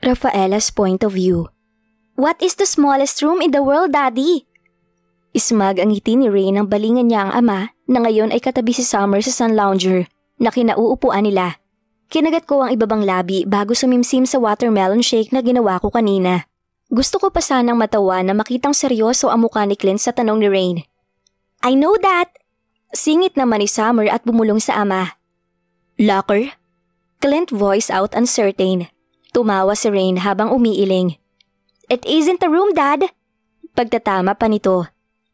Rafaela's point of view. What is the smallest room in the world, Daddy? Ismag ang ngiti ni Rain nang balingan niya ang ama na ngayon ay katabi si Summer sa sun lounger na kinauupuan nila. Kinagat ko ang ibabang labi bago sumimsim sa watermelon shake na ginawa ko kanina. Gusto ko pa sanang matawa na makitang seryoso ang mukha ni Clint sa tanong ni Rain. I know that! Singit naman ni Summer at bumulong sa ama. Locker? Clint voiced out uncertain. Tumawa si Rain habang umiiling. It isn't a room, Dad! Pagtatama pa nito.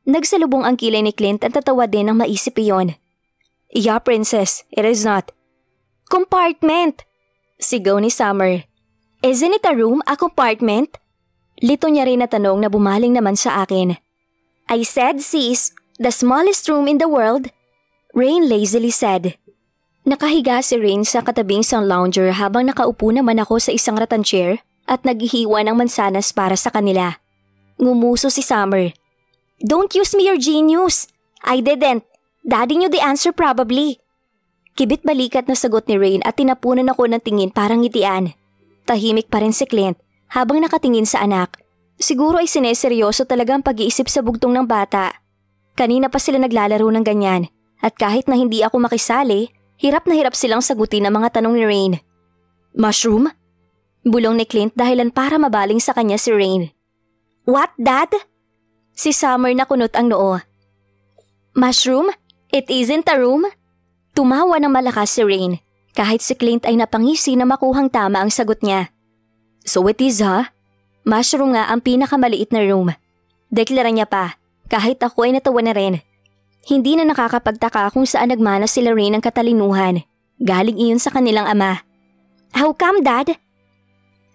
Nagsalubong ang kilay ni Clint at tatawa din ang maisip iyon. Yeah, Princess, it is not. Compartment! Sigaw ni Summer. Isn't it a room, a compartment? Lito niya rin na tanong na bumaling naman sa akin. I said, sis, the smallest room in the world. Rain lazily said. Nakahiga si Rain sa katabing sun lounger habang nakaupo naman ako sa isang rattan chair at naghihiwa ng mansanas para sa kanila. Ngumuso si Summer. Don't use me your genius. I didn't. Daddy knew the answer probably. Kibit balikat na sagot ni Rain at tinapunan ako ng tingin parang ngitian. Tahimik pa rin si Clint habang nakatingin sa anak. Siguro ay sineseryoso talaga ang pag-iisip sa bugtong ng bata. Kanina pa sila naglalaro ng ganyan at kahit na hindi ako makisali, hirap na hirap silang sagutin ang mga tanong ni Rain. Mushroom? Bulong ni Clint dahilan para mabaling sa kanya si Rain. What, Dad? Si Summer na kunot ang noo. Mushroom? It isn't a room? Tumawa ng malakas si Rain kahit si Clint ay napangisi na makuhang tama ang sagot niya. So it is, ha? Mushroom nga ang pinakamaliit na room. Deklara niya pa kahit ako ay natawa na rin. Hindi na nakakapagtaka kung saan nagmana sila Rain ng katalinuhan. Galing iyon sa kanilang ama. How come, Dad?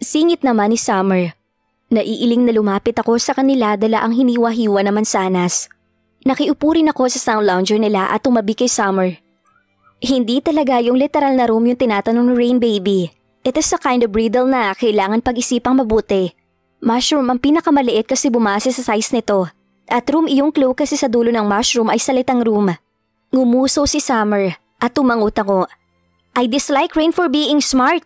Singit naman ni Summer. Naiiling na lumapit ako sa kanila dala ang hiniwa-hiwa na mansanas. Nakiupo rin ako sa sound lounger nila at tumabi kay Summer. Hindi talaga yung literal na room yung tinatanong ni Rain, baby. It is a kind of riddle na kailangan pag-isipang mabuti. Mushroom ang pinakamaliit kasi bumase sa size nito. At room iyong clue kasi sa dulo ng mushroom ay salitang room. Ngumuso si Summer at tumangot ako. I dislike Rain for being smart.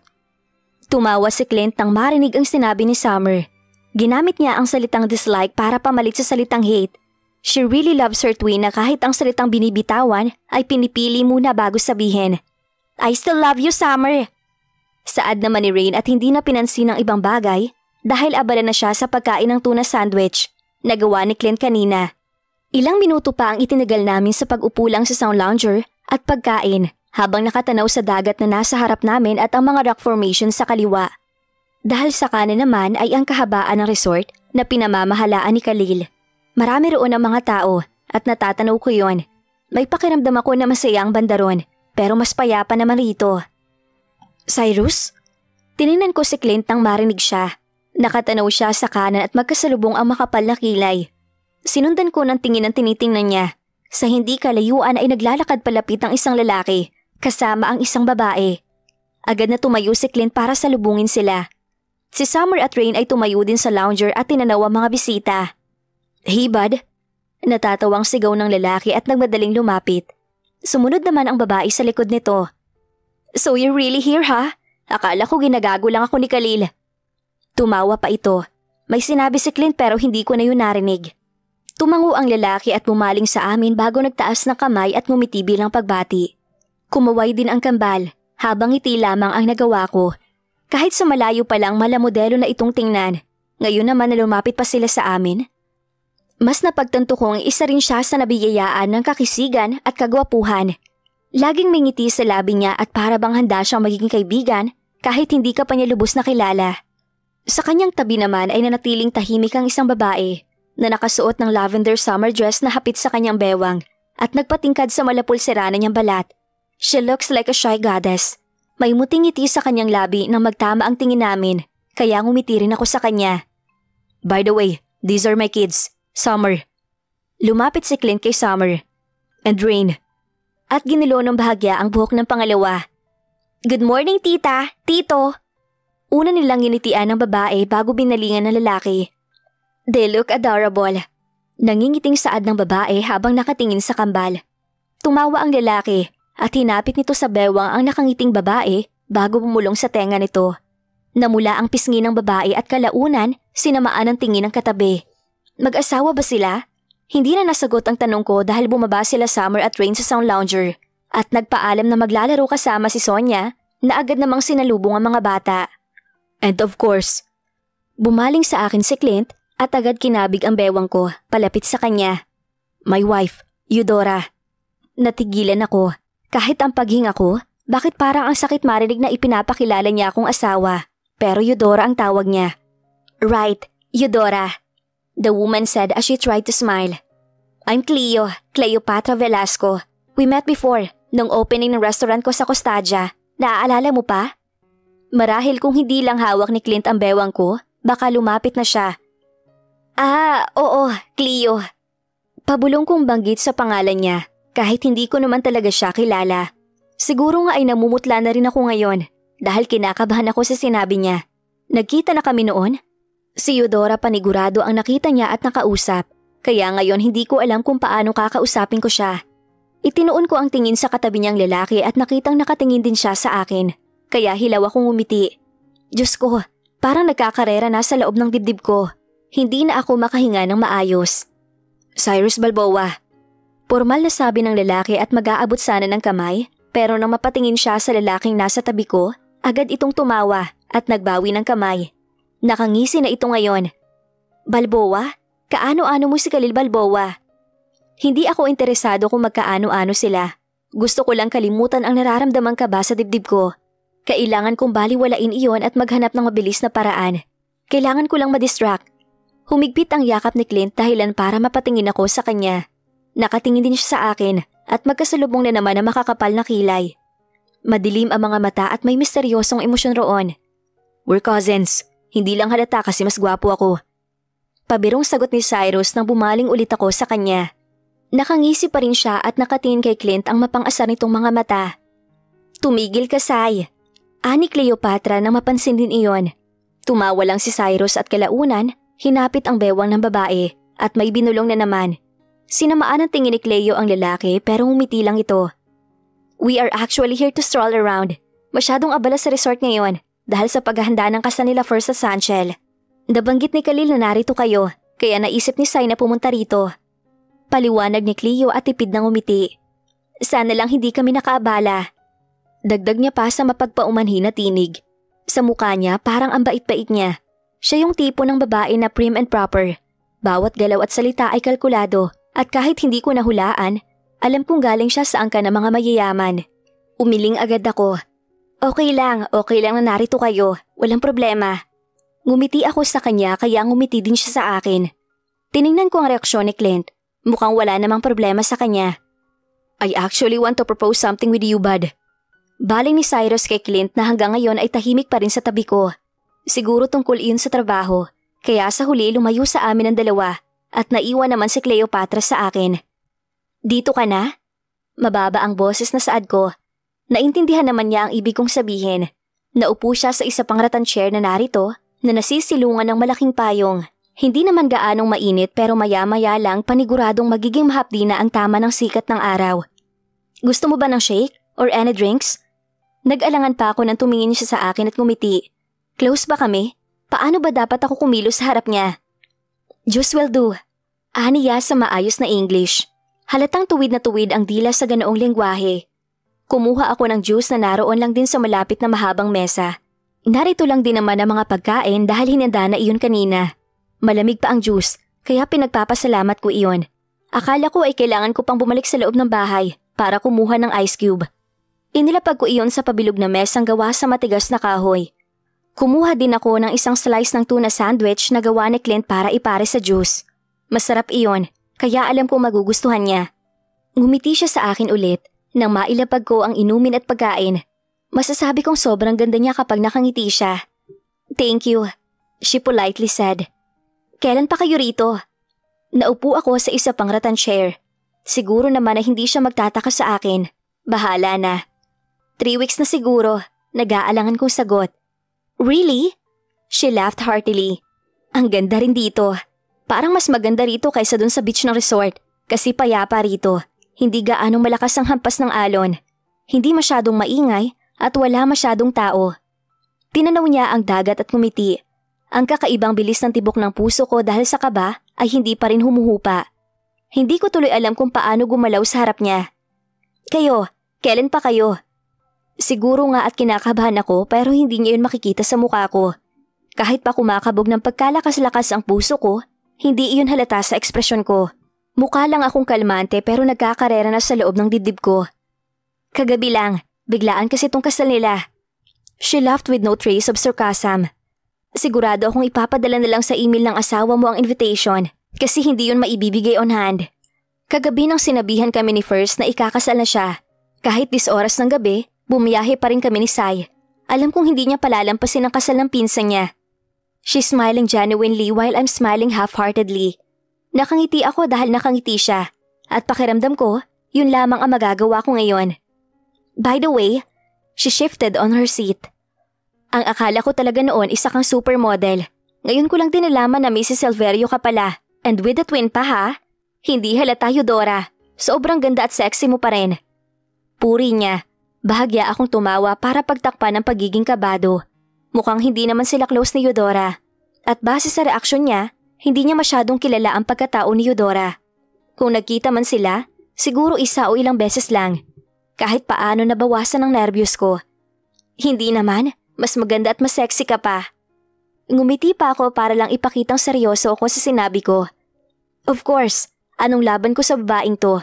Tumawa si Clint nang marinig ang sinabi ni Summer. Ginamit niya ang salitang dislike para pamalit sa salitang hate. She really loves her twin na kahit ang salitang binibitawan ay pinipili muna bago sabihin. I still love you, Summer. Saad naman ni Rain at hindi na pinansin ang ibang bagay dahil abala na siya sa pagkain ng tuna sandwich. Nagawa ni Clint kanina. Ilang minuto pa ang itinagal namin sa pag-upo lang sa sound lounger at pagkain habang nakatanaw sa dagat na nasa harap namin at ang mga rock formation sa kaliwa. Dahil sa kanan naman ay ang kahabaan ng resort na pinamamahalaan ni Khalil. Marami roon ang mga tao at natatanaw ko yon. May pakiramdam ako na masaya ang bandaron pero mas payapa naman rito. Cyrus? Tiningnan ko si Clint nang marinig siya. Nakatanaw siya sa kanan at magkasalubong ang makapal na kilay. Sinundan ko ng tingin ang tinitingnan niya. Sa hindi kalayuan ay naglalakad palapit ang isang lalaki kasama ang isang babae. Agad na tumayo si Clint para salubungin sila. Si Summer at Rain ay tumayo din sa lounger at tinanaw ang mga bisita. Hey bud, natatawang sigaw ng lalaki at nagmadaling lumapit. Sumunod naman ang babae sa likod nito. So you're really here, ha? Akala ko ginagago lang ako ni Khalil. Tumawa pa ito. May sinabi si Clint pero hindi ko na yun narinig. Tumango ang lalaki at bumaling sa amin bago nagtaas ng kamay at ngumiti bilang pagbati. Kumaway din ang kambal habang ngiti lamang ang nagawa ko. Kahit sa malayo pa lang malamodelo na itong tingnan, ngayon naman na lumapit pa sila sa amin. Mas napagtanto kong isa rin siya sa nabiyayaan ng kakisigan at kagwapuhan. Laging may ngiti sa labi niya at para bang handa siyang magiging kaibigan kahit hindi ka pa niya lubos na kilala. Sa kanyang tabi naman ay nanatiling tahimik ang isang babae na nakasuot ng lavender summer dress na hapit sa kanyang bewang at nagpatingkad sa malapulserana niyang balat. She looks like a shy goddess. May muting ngiti sa kanyang labi nang magtama ang tingin namin kaya ngumiti rin ako sa kanya. By the way, these are my kids. Summer. Lumapit si Clint kay Summer. And Rain. At ginilo ng bahagya ang buhok ng pangalawa. Good morning, tita, tito. Una nilang ginitian ng babae bago binalingan ng lalaki. They look adorable. Nangingiting saad ng babae habang nakatingin sa kambal. Tumawa ang lalaki at hinapit nito sa bewang ang nakangiting babae bago bumulong sa tenga nito. Namula ang pisngi ng babae at kalaunan, sinamaan ang tingin ng katabi. Mag-asawa ba sila? Hindi na nasagot ang tanong ko dahil bumaba sila Summer at Rain sa Sound Lounger at nagpaalam na maglalaro kasama si Sonia na agad namang sinalubong ang mga bata. And of course, bumaling sa akin si Clint at agad kinabig ang bewang ko palapit sa kanya. My wife, Eudora. Natigilan ako. Kahit ang paghinga ko, bakit parang ang sakit marinig na ipinapakilala niya akong asawa. Pero Eudora ang tawag niya. Right, Eudora. The woman said as she tried to smile. I'm Cleopatra Velasco. We met before, nung opening ng restaurant ko sa Costadia. Naaalala mo pa? Marahil kung hindi lang hawak ni Clint ang bewang ko, baka lumapit na siya. Oo, Cleo. Pabulong kong banggit sa pangalan niya, kahit hindi ko naman talaga siya kilala. Siguro nga ay namumutla na rin ako ngayon, dahil kinakabahan ako sa sinabi niya. Nagkita na kami noon? Si Eudora panigurado ang nakita niya at nakausap, kaya ngayon hindi ko alam kung paano kakausapin ko siya. Itinuon ko ang tingin sa katabi niyang lalaki at nakitang nakatingin din siya sa akin, kaya hilaw akong umiti. Diyos ko, parang nagkakarera na sa loob ng dibdib ko. Hindi na ako makahinga ng maayos. Cyrus Balboa. Formal na sabi ng lalaki at mag-aabot sana ng kamay, pero nang mapatingin siya sa lalaking nasa tabi ko, agad itong tumawa at nagbawi ng kamay. Nakangisi na ito ngayon. Balboa? Kaano-ano mo si Khalil Balboa? Hindi ako interesado kung magkaano-ano sila. Gusto ko lang kalimutan ang nararamdaman kaba sa dibdib ko. Kailangan kong baliwalain iyon at maghanap ng mabilis na paraan. Kailangan ko lang madistract. Humigpit ang yakap ni Clint dahilan para mapatingin ako sa kanya. Nakatingin din siya sa akin at magkasalubong na naman ang makakapal na kilay. Madilim ang mga mata at may misteryosong emosyon roon. We're cousins. Hindi lang halata kasi mas gwapo ako. Pabirong sagot ni Cyrus nang bumaling ulit ako sa kanya. Nakangisi pa rin siya at nakatingin kay Clint ang mapang-asar nitong mga mata. Tumigil ka, Sai. Ani Cleopatra nang mapansin din iyon. Tumawa lang si Cyrus at kalaunan, hinapit ang bewang ng babae at may binulong na naman. Sinamaan ang tingin ni Cleo ang lalaki pero ngumiti lang ito. We are actually here to stroll around. Masyadong abala sa resort ngayon dahil sa paghahanda ng kasal nila first sa Sanchel. Nabanggit ni Khalil na narito kayo kaya naisip ni Sai na pumunta rito. Paliwanag ni Cleo at tipid ng umiti. Sana lang hindi kami nakaabala. Dagdag niya pa sa mapagpaumanhin na tinig. Sa mukha niya parang ang bait-bait niya. Siya yung tipo ng babae na prim and proper. Bawat galaw at salita ay kalkulado. At kahit hindi ko nahulaan, alam kong galing siya sa angka ng mga mayayaman. Umiling agad ako. Okay lang na narito kayo. Walang problema. Ngumiti ako sa kanya kaya ngumiti din siya sa akin. Tiningnan ko ang reaksyon ni Clint. Mukhang wala namang problema sa kanya. I actually want to propose something with you, bud. Baling ni Cyrus kay Clint na hanggang ngayon ay tahimik pa rin sa tabi ko. Siguro tungkol iyon sa trabaho. Kaya sa huli lumayo sa amin ang dalawa. At naiwan naman si Cleopatra sa akin. Dito ka na? Mababa ang boses na saad ko. Naintindihan naman niya ang ibig kong sabihin. Naupo siya sa isa pang rattan chair na narito na nasisilungan ng malaking payong. Hindi naman gaanong mainit pero maya-maya lang paniguradong magiging mahapdi na ang tama ng sikat ng araw. Gusto mo ba ng shake or any drinks? Nag-alangan pa ako nang tumingin siya sa akin at ngumiti. Close ba kami? Paano ba dapat ako kumilos sa harap niya? Juice will do. Aniya sa maayos na English. Halatang tuwid na tuwid ang dila sa ganoong lengguwahe. Kumuha ako ng juice na naroon lang din sa malapit na mahabang mesa. Narito lang din naman ang mga pagkain dahil hinanda na iyon kanina. Malamig pa ang juice, kaya pinagpapasalamat ko iyon. Akala ko ay kailangan ko pang bumalik sa loob ng bahay para kumuha ng ice cube. Inilapag ko iyon sa pabilog na mesang gawa sa matigas na kahoy. Kumuha din ako ng isang slice ng tuna sandwich na gawa ni Clint para ipare sa juice. Masarap iyon, kaya alam kong magugustuhan niya. Ngumiti siya sa akin ulit nang mailapag ko ang inumin at pagkain. Masasabi kong sobrang ganda niya kapag nakangiti siya. Thank you, she politely said. Kailan pa kayo rito? Naupo ako sa isa pang rattan chair. Siguro naman na hindi siya magtataka sa akin. Bahala na. 3 weeks na siguro, nag-aalangan kong sagot. Really? She laughed heartily. Ang ganda rin dito. Parang mas maganda rito kaysa dun sa beach ng resort kasi payapa rito. Hindi gaanong malakas ang hampas ng alon. Hindi masyadong maingay at wala masyadong tao. Tinanaw niya ang dagat at ngumiti. Ang kakaibang bilis ng tibok ng puso ko dahil sa kaba ay hindi pa rin humuhupa. Hindi ko tuloy alam kung paano gumalaw sa harap niya. Kayo, kailan pa kayo? Siguro nga at kinakabahan ako pero hindi niya yun makikita sa mukha ko. Kahit pa kumakabog ng pagkalakas-lakas ang puso ko, hindi iyon halata sa ekspresyon ko. Mukha lang akong kalmante pero nagkakarera na sa loob ng dibdib ko. Kagabi lang, biglaan kasi tong kasal nila. She laughed with no trace of sarcasm. Sigurado akong ipapadala na lang sa email ng asawa mo ang invitation kasi hindi yun maibibigay on hand. Kagabi nang sinabihan kami ni First na ikakasal na siya. Kahit 10 oras ng gabi, bumiyahe pa rin kami ni Sai. Alam kong hindi niya palalampasin ang kasal ng pinsan niya. She's smiling genuinely while I'm smiling half-heartedly. Nakangiti ako dahil nakangiti siya. At pakiramdam ko, yun lamang ang magagawa ko ngayon. By the way, she shifted on her seat. Ang akala ko talaga noon isa kang supermodel. Ngayon ko lang din nalaman na Mrs. Silverio ka pala. And with a twin pa ha? Hindi halata, Eudora. Sobrang ganda at sexy mo pa rin. Puri niya. Bahagya akong tumawa para pagtakpan ng pagiging kabado. Mukhang hindi naman sila close ni Eudora. At base sa reaksyon niya, hindi niya masyadong kilala ang pagkatao ni Eudora. Kung nagkita man sila, siguro isa o ilang beses lang. Kahit paano nabawasan ang nervyos ko. Hindi naman, mas maganda at mas sexy ka pa. Ngumiti pa ako para lang ipakitang seryoso ako sa sinabi ko. Of course, anong laban ko sa babaeng to?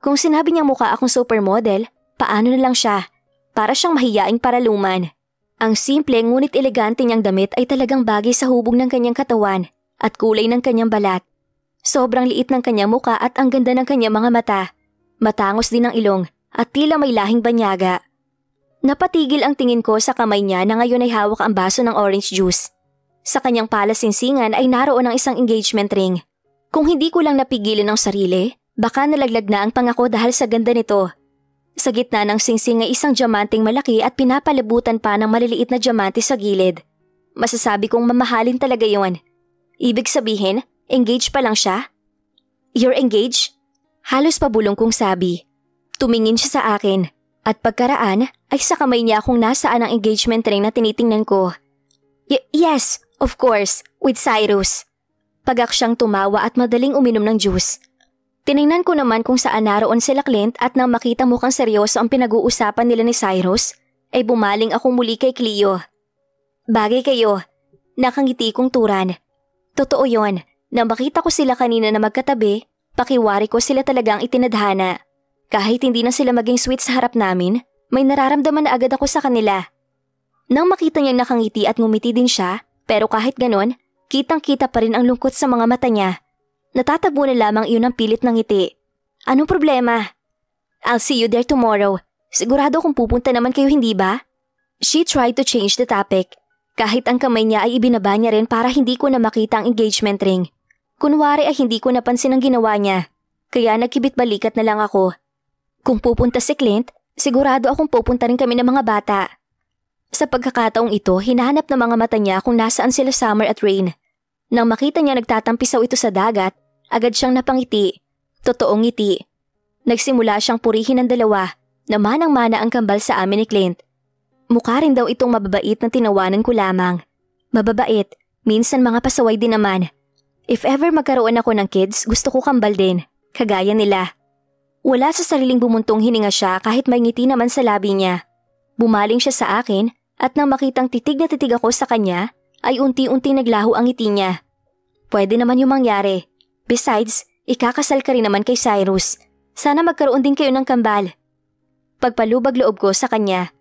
Kung sinabi niyang mukha akong supermodel, paano na lang siya? Para siyang mahiyaing paraluman. Ang simple ngunit elegante niyang damit ay talagang bagay sa hubog ng kanyang katawan at kulay ng kanyang balat. Sobrang liit ng kanyang muka at ang ganda ng kanyang mga mata. Matangos din ang ilong at tila may lahing banyaga. Napatigil ang tingin ko sa kamay niya na ngayon ay hawak ang baso ng orange juice. Sa kanyang palasingsingan ay naroon ang isang engagement ring. Kung hindi ko lang napigilan ang sarili, baka nalaglag na ang pangako dahil sa ganda nito. Sa gitna ng singsing ay isang diamanting malaki at pinapalabutan pa ng maliliit na diamante sa gilid. Masasabi kong mamahalin talaga yon. Ibig sabihin, engaged pa lang siya? You're engaged? Halos pabulong kong sabi. Tumingin siya sa akin at pagkaraan ay sa kamay niya kung nasaan ang engagement ring na tinitingnan ko. Yes, of course, with Cyrus. Pagaksyang tumawa at madaling uminom ng juice. Tiningnan ko naman kung saan naroon sila Clint at nang makita mukhang seryoso ang pinag-uusapan nila ni Cyrus, ay bumaling ako muli kay Cleo. Bagay kayo, nakangiti kong turan. Totoo yon, nang makita ko sila kanina na magkatabi, pakiwari ko sila talagang itinadhana. Kahit hindi na sila maging sweet sa harap namin, may nararamdaman na agad ako sa kanila. Nang makita niyang nakangiti at ngumiti din siya, pero kahit ganon, kitang-kita pa rin ang lungkot sa mga mata niya. Natatabunan lamang iyon ang pilit ng ngiti. Anong problema? I'll see you there tomorrow. Sigurado kung pupunta naman kayo, hindi ba? She tried to change the topic. Kahit ang kamay niya ay ibinaba niya rin para hindi ko na makita ang engagement ring. Kunwari ay hindi ko napansin ang ginawa niya. Kaya nagkibit balikat na lang ako. Kung pupunta si Clint, sigurado akong pupunta rin kami ng mga bata. Sa pagkakataong ito, hinahanap ng mga mata niya kung nasaan sila Summer at Rain. Nang makita niya nagtatampisaw ito sa dagat, agad siyang napangiti. Totoong ngiti. Nagsimula siyang purihin ng dalawa na manang-mana ang kambal sa amin ni Clint. Mukha rin daw itong mababait na tinawanan ko lamang. Mababait, minsan mga pasaway din naman. If ever magkaroon ako ng kids, gusto ko kambal din, kagaya nila. Wala sa sariling bumuntong hininga siya kahit may ngiti naman sa labi niya. Bumaling siya sa akin at nang makitang titig na titig ako sa kanya, ay unti-unti naglaho ang ngiti niya. Pwede naman yung mangyari. Besides, ikakasal ka rin naman kay Cyrus. Sana magkaroon din kayo ng kambal. Pagpalubag loob ko sa kanya.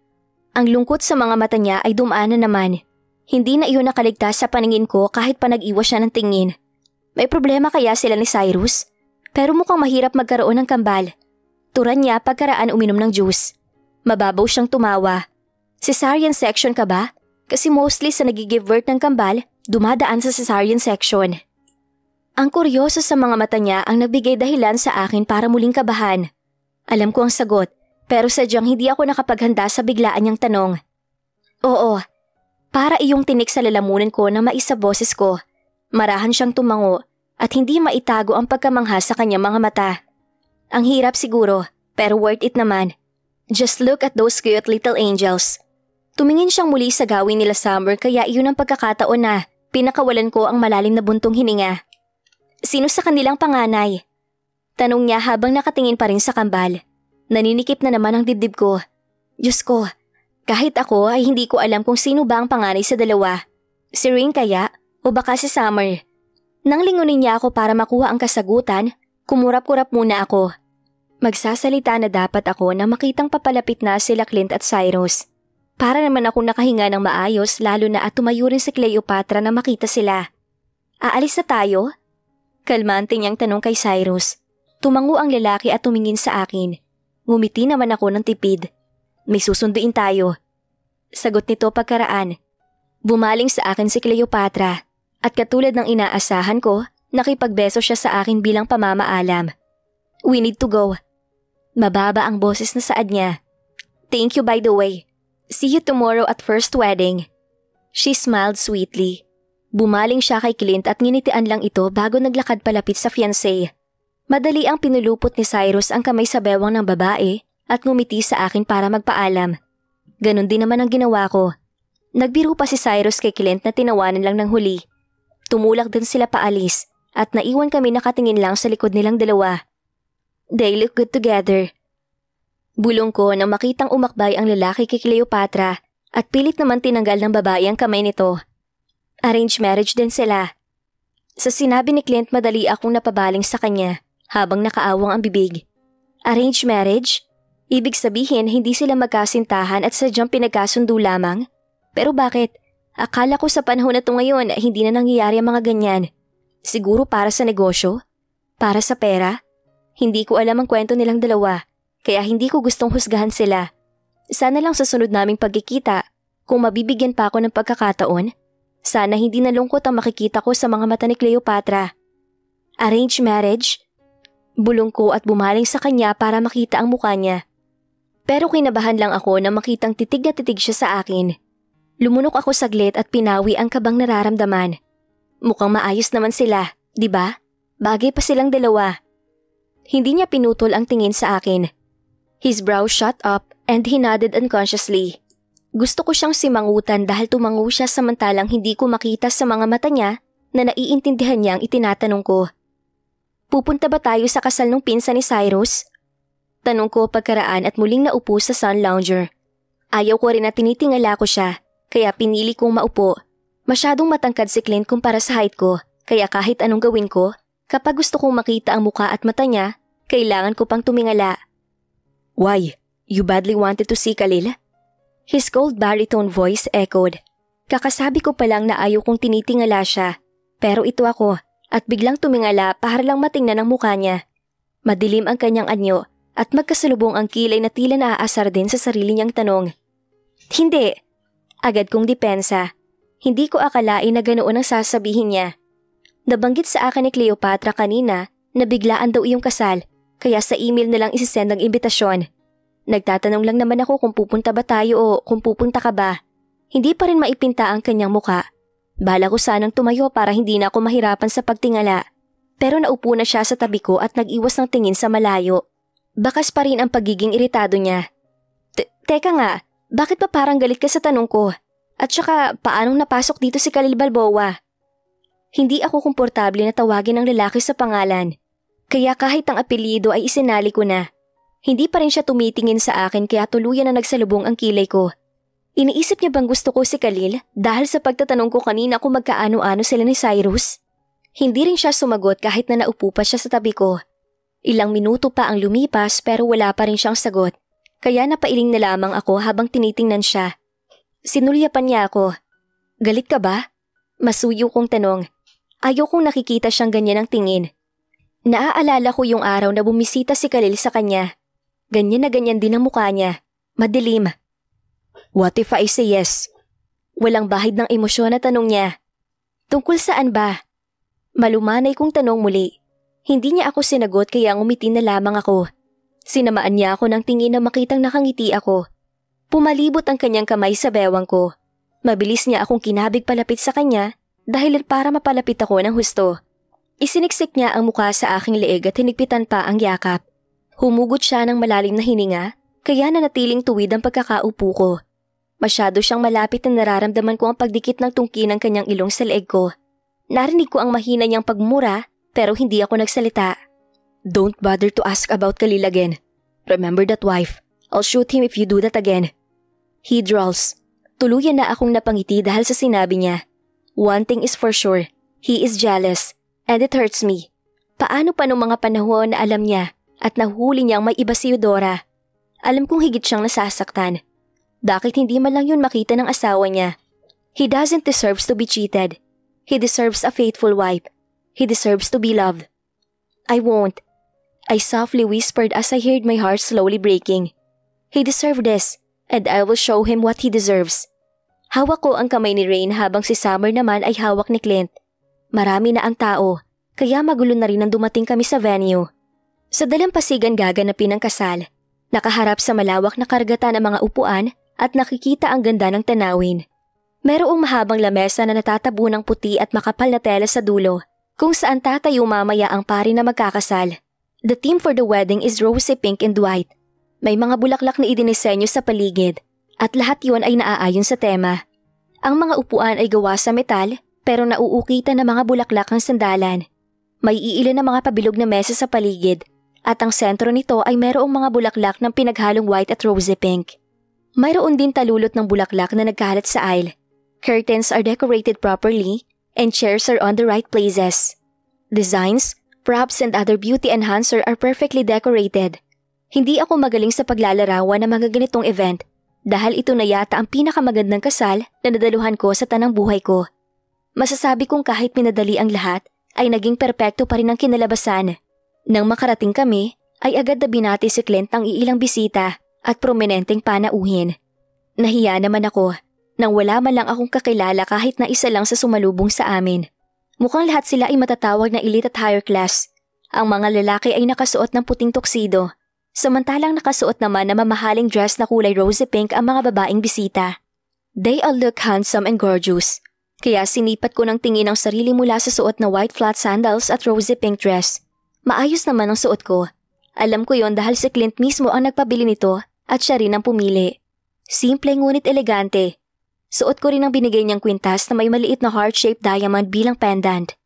Ang lungkot sa mga mata niya ay dumaan na naman. Hindi na iyon nakaligtas sa paningin ko kahit pa nag-iwas siya ng tingin. May problema kaya sila ni Cyrus? Pero mukhang mahirap magkaroon ng kambal. Turan niya pagkaraan uminom ng juice. Mababaw siyang tumawa. Cesarean section ka ba? Kasi mostly sa nag-give birth ng kambal, dumadaan sa cesarean section. Ang kuryoso sa mga mata niya ang nagbigay dahilan sa akin para muling kabahan. Alam ko ang sagot, pero sadyang hindi ako nakapaghanda sa biglaan niyang tanong. Oo, para iyong tinik sa lalamunan ko na maisa boses ko. Marahan siyang tumango at hindi maitago ang pagkamangha sa kanyang mga mata. Ang hirap siguro, pero worth it naman. Just look at those cute little angels. Tumingin siyang muli sa gawin nila Summer kaya iyon ang pagkakataon na pinakawalan ko ang malalim na buntong hininga. Sino sa kanilang panganay? Tanong niya habang nakatingin pa rin sa kambal. Naninikip na naman ang dibdib ko. Diyos ko, kahit ako ay hindi ko alam kung sino ba ang panganay sa dalawa. Si Rain kaya o baka si Summer? Nang lingunin niya ako para makuha ang kasagutan, kumurap-kurap muna ako. Magsasalita na dapat ako na makitang papalapit na sila Clint at Cyrus. Para naman ako nakahinga ng maayos lalo na at tumayo rin si Cleopatra na makita sila. Aalis na tayo? Kalmante niyang tanong kay Cyrus. Tumango ang lalaki at tumingin sa akin. Ngumiti naman ako ng tipid. May susunduin tayo. Sagot nito pagkaraan. Bumaling sa akin si Cleopatra at katulad ng inaasahan ko, nakipagbeso siya sa akin bilang pamamaalam. We need to go. Mababa ang boses na saad niya. Thank you by the way. See you tomorrow at first wedding. She smiled sweetly. Bumaling siya kay Clint at nginitian lang ito bago naglakad palapit sa fiancé. Madali ang pinulupot ni Cyrus ang kamay sa bewang ng babae at ngumiti sa akin para magpaalam. Ganon din naman ang ginawa ko. Nagbiro pa si Cyrus kay Clint na tinawanan lang ng huli. Tumulak din sila paalis at naiwan kami nakatingin lang sa likod nilang dalawa. They look good together. Bulong ko nang makitang umakbay ang lalaki kay Cleopatra at pilit naman tinanggal ng babae ang kamay nito. Arranged marriage din sila. Sa sinabi ni Clint madali akong napabaling sa kanya habang nakaawang ang bibig. Arranged marriage? Ibig sabihin hindi sila magkasintahan at sadyang pinagkasundo lamang? Pero bakit? Akala ko sa panahon na to ngayon hindi na nangyayari ang mga ganyan. Siguro para sa negosyo? Para sa pera? Hindi ko alam ang kwento nilang dalawa. Kaya hindi ko gustong husgahan sila. Sana lang sa sunod naming pagkikita, kung mabibigyan pa ako ng pagkakataon, sana hindi nalungkot ang makikita ko sa mga mata ni Cleopatra. Arranged marriage? Bulong ko at bumaling sa kanya para makita ang mukha niya. Pero kinabahan lang ako na makitang titig na titig siya sa akin. Lumunok ako saglit at pinawi ang kabang nararamdaman. Mukhang maayos naman sila, di ba? Bagay pa silang dalawa. Hindi niya pinutol ang tingin sa akin. His brow shot up and he nodded unconsciously. Gusto ko siyang simangutan dahil tumango siya samantalang hindi ko makita sa mga mata niya na naiintindihan niya ang itinatanong ko. Pupunta ba tayo sa kasal ng pinsan ni Cyrus? Tanong ko pagkaraan at muling naupo sa sun lounger. Ayaw ko rin na tinitingala ko siya, kaya pinili kong maupo. Masyadong matangkad si Clint kumpara sa height ko, kaya kahit anong gawin ko, kapag gusto kong makita ang muka at mata niya, kailangan ko pang tumingala. Why? You badly wanted to see Khalil? His cold baritone voice echoed. Kakasabi ko pa lang na ayaw kong tinitingala siya. Pero ito ako at biglang tumingala para lang matingnan ang mukha niya. Madilim ang kanyang anyo at magkasalubong ang kilay na tila naaasar din sa sarili niyang tanong. Hindi. Agad kong depensa. Hindi ko akalain na ganoon ang sasabihin niya. Nabanggit sa akin ni Cleopatra kanina na biglaan daw iyong kasal. Kaya sa email na lang isisend ang imbitasyon. Nagtatanong lang naman ako kung pupunta ba tayo o kung pupunta ka ba. Hindi pa rin maipinta ang kanyang muka. Bala ko sanang tumayo para hindi na ako mahirapan sa pagtingala. Pero naupo na siya sa tabi ko at nag-iwas ng tingin sa malayo. Bakas pa rin ang pagiging iritado niya. Teka nga, bakit pa parang galit ka sa tanong ko? At saka paanong napasok dito si Khalil Balboa? Hindi ako komportable na tawagin ang lalaki sa pangalan. Kaya kahit ang apelyido ay isinali ko na. Hindi pa rin siya tumitingin sa akin kaya tuluyan na nagsalubong ang kilay ko. Iniisip niya bang gusto ko si Khalil dahil sa pagtatanong ko kanina kung magkaano-ano sila ni Cyrus? Hindi rin siya sumagot kahit na naupo pa siya sa tabi ko. Ilang minuto pa ang lumipas pero wala pa rin siyang sagot. Kaya napailing na lamang ako habang tinitingnan siya. Sinulyapan niya ako. Galit ka ba? Masuyo kong tanong. Ayaw kong nakikita siyang ganyan ang tingin. Naaalala ko yung araw na bumisita si Khalil sa kanya. Ganyan na ganyan din ang mukha niya. Madilim. What if I say yes? Walang bahid ng emosyon na tanong niya. Tungkol saan ba? Malumanay kong tanong muli. Hindi niya ako sinagot kaya ngumiti na lamang ako. Sinamaan niya ako ng tingin na makitang nakangiti ako. Pumalibot ang kanyang kamay sa bewang ko. Mabilis niya akong kinabig palapit sa kanya dahil para mapalapit ako ng husto. Isiniksik niya ang mukha sa aking leeg at hinigpitan pa ang yakap. Humugot siya ng malalim na hininga, kaya nanatiling tuwid ang pagkakaupo ko. Masyado siyang malapit na nararamdaman ko ang pagdikit ng tungki ng kanyang ilong sa leeg ko. Narinig ko ang mahina niyang pagmura pero hindi ako nagsalita. Don't bother to ask about Khalil again. Remember that, wife. I'll shoot him if you do that again. He drawls. Tuluyan na akong napangiti dahil sa sinabi niya. One thing is for sure. He is jealous. And it hurts me. Paano pa nung mga panahon na alam niya at nahuli niyang may iba si Eudora? Alam kong higit siyang nasasaktan. Bakit hindi man lang yun makita ng asawa niya? He doesn't deserve to be cheated. He deserves a faithful wife. He deserves to be loved. I won't. I softly whispered as I heard my heart slowly breaking. He deserved this, and I will show him what he deserves. Hawak ko ang kamay ni Rain habang si Summer naman ay hawak ni Clint. Marami na ang tao, kaya magulo na rin nang dumating kami sa venue. Sa dalampasigan gaganapin ang kasal. Nakaharap sa malawak na karagatan ng mga upuan at nakikita ang ganda ng tanawin. Merong mahabang lamesa na natatabu ng puti at makapal na tela sa dulo, kung saan tatayo mamaya ang pari na magkakasal. The theme for the wedding is rosy pink and white. May mga bulaklak na idinisenyo sa paligid, at lahat yon ay naaayon sa tema. Ang mga upuan ay gawa sa metal, pero nauukitan ng mga bulaklak ang sandalan. May iilan na mga pabilog na mesa sa paligid, at ang sentro nito ay merong mga bulaklak ng pinaghalong white at rosy pink. Mayroon din talulot ng bulaklak na nagkalat sa aisle. Curtains are decorated properly, and chairs are on the right places. Designs, props and other beauty enhancer are perfectly decorated. Hindi ako magaling sa paglalarawan ng mga ganitong event dahil ito na yata ang pinakamagandang kasal na nadaluhan ko sa tanang buhay ko. Masasabi kong kahit pinadali ang lahat, ay naging perpekto pa rin ang kinalabasan. Nang makarating kami, ay agad na binati si Clint ng iilang bisita at prominenteng panauhin. Nahiya naman ako nang wala man lang akong kakilala kahit na isa lang sa sumalubong sa amin. Mukhang lahat sila ay matatawag na elite at higher class. Ang mga lalaki ay nakasuot ng puting tuxedo, samantalang nakasuot naman na mamahaling dress na kulay rosy pink ang mga babaeng bisita. They all look handsome and gorgeous, kaya sinipat ko ng tingin ang sarili mula sa suot na white flat sandals at rosy pink dress. Maayos naman ang suot ko. Alam ko yon dahil si Clint mismo ang nagpabili nito at siya rin ang pumili. Simple ngunit elegante. Suot ko rin ang binigay niyang kwintas na may maliit na heart-shaped diamond bilang pendant.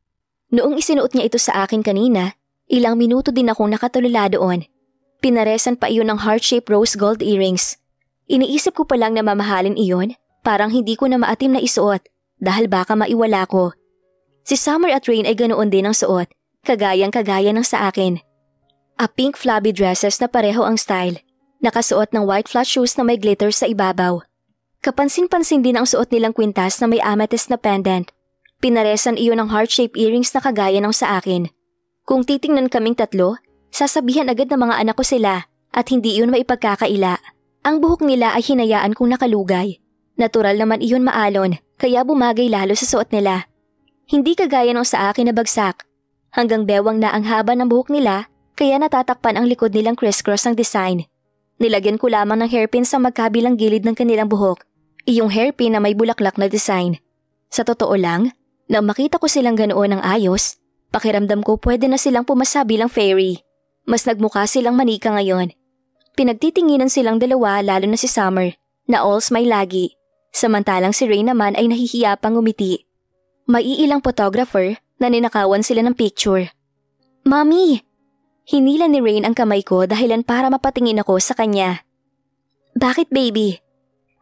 Noong isinuot niya ito sa akin kanina, ilang minuto din akong nakatulala doon. Pinaresan pa iyon ng heart-shaped rose gold earrings. Iniisip ko pa lang na mamahalin iyon, parang hindi ko na maatim na isuot dahil baka maiwala ko. Si Summer at Rain ay ganoon din ang suot, kagayang-kagaya ng sa akin. A pink flabby dresses na pareho ang style, nakasuot ng white flat shoes na may glitter sa ibabaw. Kapansin-pansin din ang suot nilang kwintas na may amethyst na pendant. Pinaresan iyon ng heart-shaped earrings na kagaya ng sa akin. Kung titingnan kaming tatlo, sasabihan agad ng mga anak ko sila at hindi iyon maipagkakaila. Ang buhok nila ay hinayaan kong nakalugay. Natural naman iyon maalon, kaya bumagay lalo sa suot nila. Hindi kagaya ng sa akin na bagsak. Hanggang bewang na ang haba ng buhok nila, kaya natatakpan ang likod nilang crisscross ang design. Nilagyan ko lamang ng hairpin sa magkabilang gilid ng kanilang buhok. Iyong hairpin na may bulaklak na design. Sa totoo lang, nang makita ko silang ganoon ng ayos, pakiramdam ko pwede na silang pumasa bilang fairy. Mas nagmukha silang manika ngayon. Pinagtitinginan silang dalawa lalo na si Summer, na all smile lagi. Samantalang si Rain naman ay nahihiya pang ngumiti. May ilang photographer na ninakawan sila ng picture. Mommy! Hinila ni Rain ang kamay ko dahilan para mapatingin ako sa kanya. Bakit baby?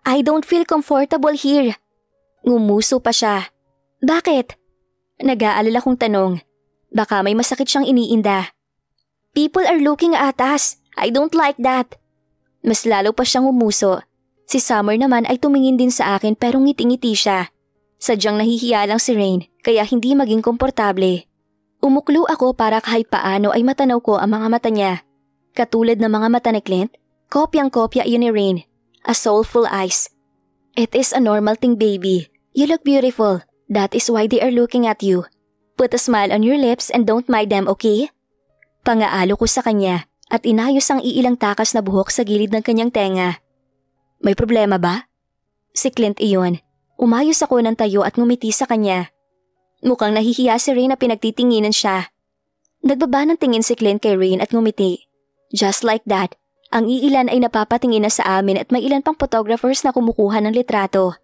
I don't feel comfortable here. Ngumuso pa siya. Bakit? Nag-aalala kong tanong. Baka may masakit siyang iniinda. People are looking at us. I don't like that. Mas lalo pa siyang umuso. Si Summer naman ay tumingin din sa akin pero ngiti-ngiti siya. Sadyang nahihiya lang si Rain kaya hindi maging komportable. Umuklo ako para kahit paano ay matanaw ko ang mga mata niya. Katulad ng mga mata ni Clint, kopyang-kopya yun ni Rain. A soulful eyes. It is a normal thing, baby. You look beautiful. That is why they are looking at you. Put a smile on your lips and don't mind them, okay? Pangaalo ko sa kanya at inayos ang iilang takas na buhok sa gilid ng kanyang tenga. May problema ba? Si Clint iyon. Umayos ako ng tayo at ngumiti sa kanya. Mukhang nahihiya si Rain na pinagtitinginan siya. Nagbaba ng tingin si Clint kay Rain at ngumiti. Just like that, Ang iilan ay napapatingin na sa amin at may ilan pang photographers na kumukuha ng litrato.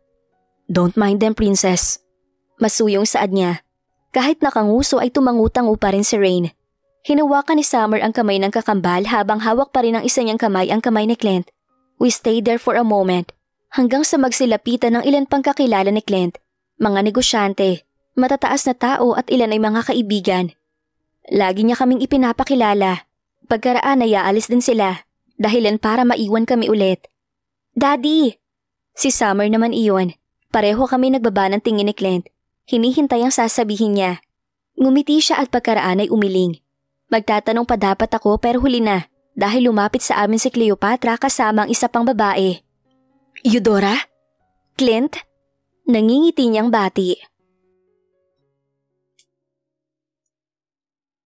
Don't mind them, princess. Masuyong saad niya. Kahit nakanguso ay tumangutang pa rin si Rain. Hinawakan ni Summer ang kamay ng kakambal habang hawak pa rin ng isa niyang kamay ang kamay ni Clint. We stayed there for a moment hanggang sa magsilapitan ng ilan pang kakilala ni Clint. Mga negosyante, matataas na tao at ilan ay mga kaibigan. Lagi niya kaming ipinapakilala. Pagkaraan ay aalis din sila. Dahilan para maiwan kami ulit. Daddy! Si Summer naman iyon. Pareho kami nagbaba ng tingin ni Clint. Hinihintay ang sasabihin niya. Ngumiti siya at pagkaraan ay umiling. Magtatanong pa dapat ako pero huli na dahil lumapit sa amin si Cleopatra kasama ang isa pang babae. Eudora? Clint? Nangingiti niyang bati.